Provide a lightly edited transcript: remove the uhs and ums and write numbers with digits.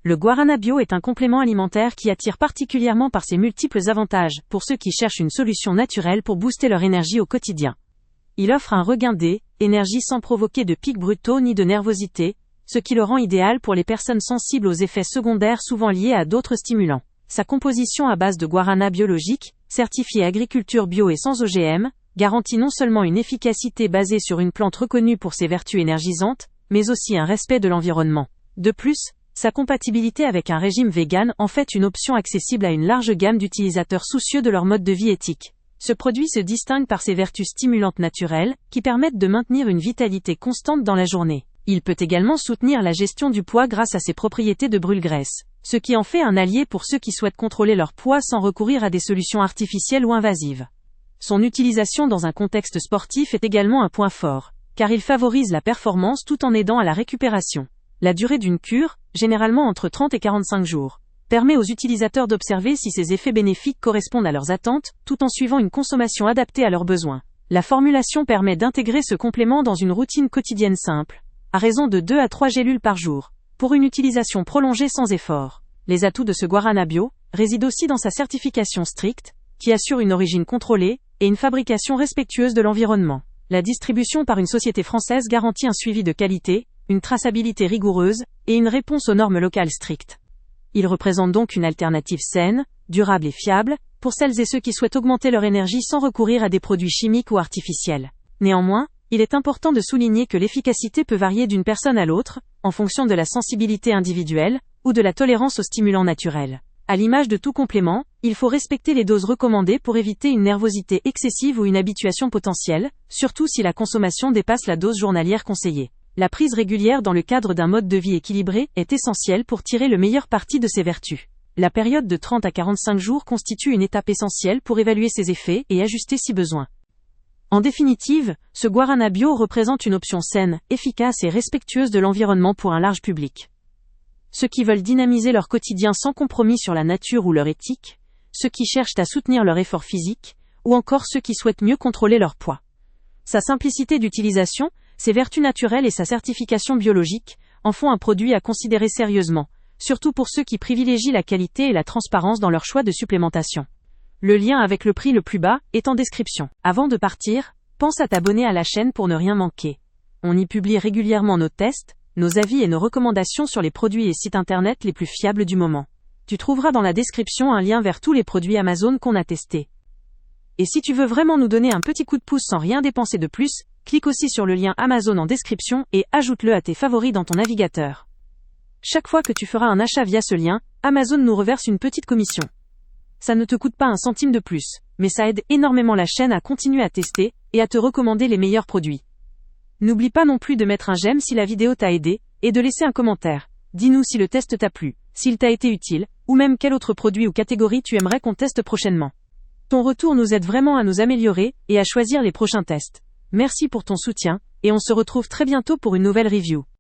Le guarana bio est un complément alimentaire qui attire particulièrement par ses multiples avantages pour ceux qui cherchent une solution naturelle pour booster leur énergie au quotidien. Il offre un regain d'énergie sans provoquer de pics brutaux ni de nervosité, ce qui le rend idéal pour les personnes sensibles aux effets secondaires souvent liés à d'autres stimulants. Sa composition à base de guarana biologique, certifiée agriculture bio et sans OGM, garantit non seulement une efficacité basée sur une plante reconnue pour ses vertus énergisantes, mais aussi un respect de l'environnement. De plus, sa compatibilité avec un régime vegan en fait une option accessible à une large gamme d'utilisateurs soucieux de leur mode de vie éthique. Ce produit se distingue par ses vertus stimulantes naturelles, qui permettent de maintenir une vitalité constante dans la journée. Il peut également soutenir la gestion du poids grâce à ses propriétés de brûle-graisse, ce qui en fait un allié pour ceux qui souhaitent contrôler leur poids sans recourir à des solutions artificielles ou invasives. Son utilisation dans un contexte sportif est également un point fort, car il favorise la performance tout en aidant à la récupération. La durée d'une cure, généralement entre 30 et 45 jours, permet aux utilisateurs d'observer si ces effets bénéfiques correspondent à leurs attentes, tout en suivant une consommation adaptée à leurs besoins. La formulation permet d'intégrer ce complément dans une routine quotidienne simple, à raison de 2 à 3 gélules par jour, pour une utilisation prolongée sans effort. Les atouts de ce guarana bio résident aussi dans sa certification stricte, qui assure une origine contrôlée et une fabrication respectueuse de l'environnement. La distribution par une société française garantit un suivi de qualité, une traçabilité rigoureuse et une réponse aux normes locales strictes. Il représente donc une alternative saine, durable et fiable, pour celles et ceux qui souhaitent augmenter leur énergie sans recourir à des produits chimiques ou artificiels. Néanmoins, il est important de souligner que l'efficacité peut varier d'une personne à l'autre, en fonction de la sensibilité individuelle, ou de la tolérance aux stimulants naturels. À l'image de tout complément, il faut respecter les doses recommandées pour éviter une nervosité excessive ou une habituation potentielle, surtout si la consommation dépasse la dose journalière conseillée. La prise régulière dans le cadre d'un mode de vie équilibré est essentielle pour tirer le meilleur parti de ses vertus. La période de 30 à 45 jours constitue une étape essentielle pour évaluer ses effets et ajuster si besoin. En définitive, ce guarana bio représente une option saine, efficace et respectueuse de l'environnement pour un large public. Ceux qui veulent dynamiser leur quotidien sans compromis sur la nature ou leur éthique, ceux qui cherchent à soutenir leur effort physique, ou encore ceux qui souhaitent mieux contrôler leur poids. Sa simplicité d'utilisation, ses vertus naturelles et sa certification biologique en font un produit à considérer sérieusement, surtout pour ceux qui privilégient la qualité et la transparence dans leur choix de supplémentation. Le lien avec le prix le plus bas est en description. Avant de partir, pense à t'abonner à la chaîne pour ne rien manquer. On y publie régulièrement nos tests, nos avis et nos recommandations sur les produits et sites internet les plus fiables du moment. Tu trouveras dans la description un lien vers tous les produits Amazon qu'on a testés. Et si tu veux vraiment nous donner un petit coup de pouce sans rien dépenser de plus, clique aussi sur le lien Amazon en description et ajoute-le à tes favoris dans ton navigateur. Chaque fois que tu feras un achat via ce lien, Amazon nous reverse une petite commission. Ça ne te coûte pas un centime de plus, mais ça aide énormément la chaîne à continuer à tester et à te recommander les meilleurs produits. N'oublie pas non plus de mettre un j'aime si la vidéo t'a aidé et de laisser un commentaire. Dis-nous si le test t'a plu, s'il t'a été utile, ou même quel autre produit ou catégorie tu aimerais qu'on teste prochainement. Ton retour nous aide vraiment à nous améliorer et à choisir les prochains tests. Merci pour ton soutien, et on se retrouve très bientôt pour une nouvelle review.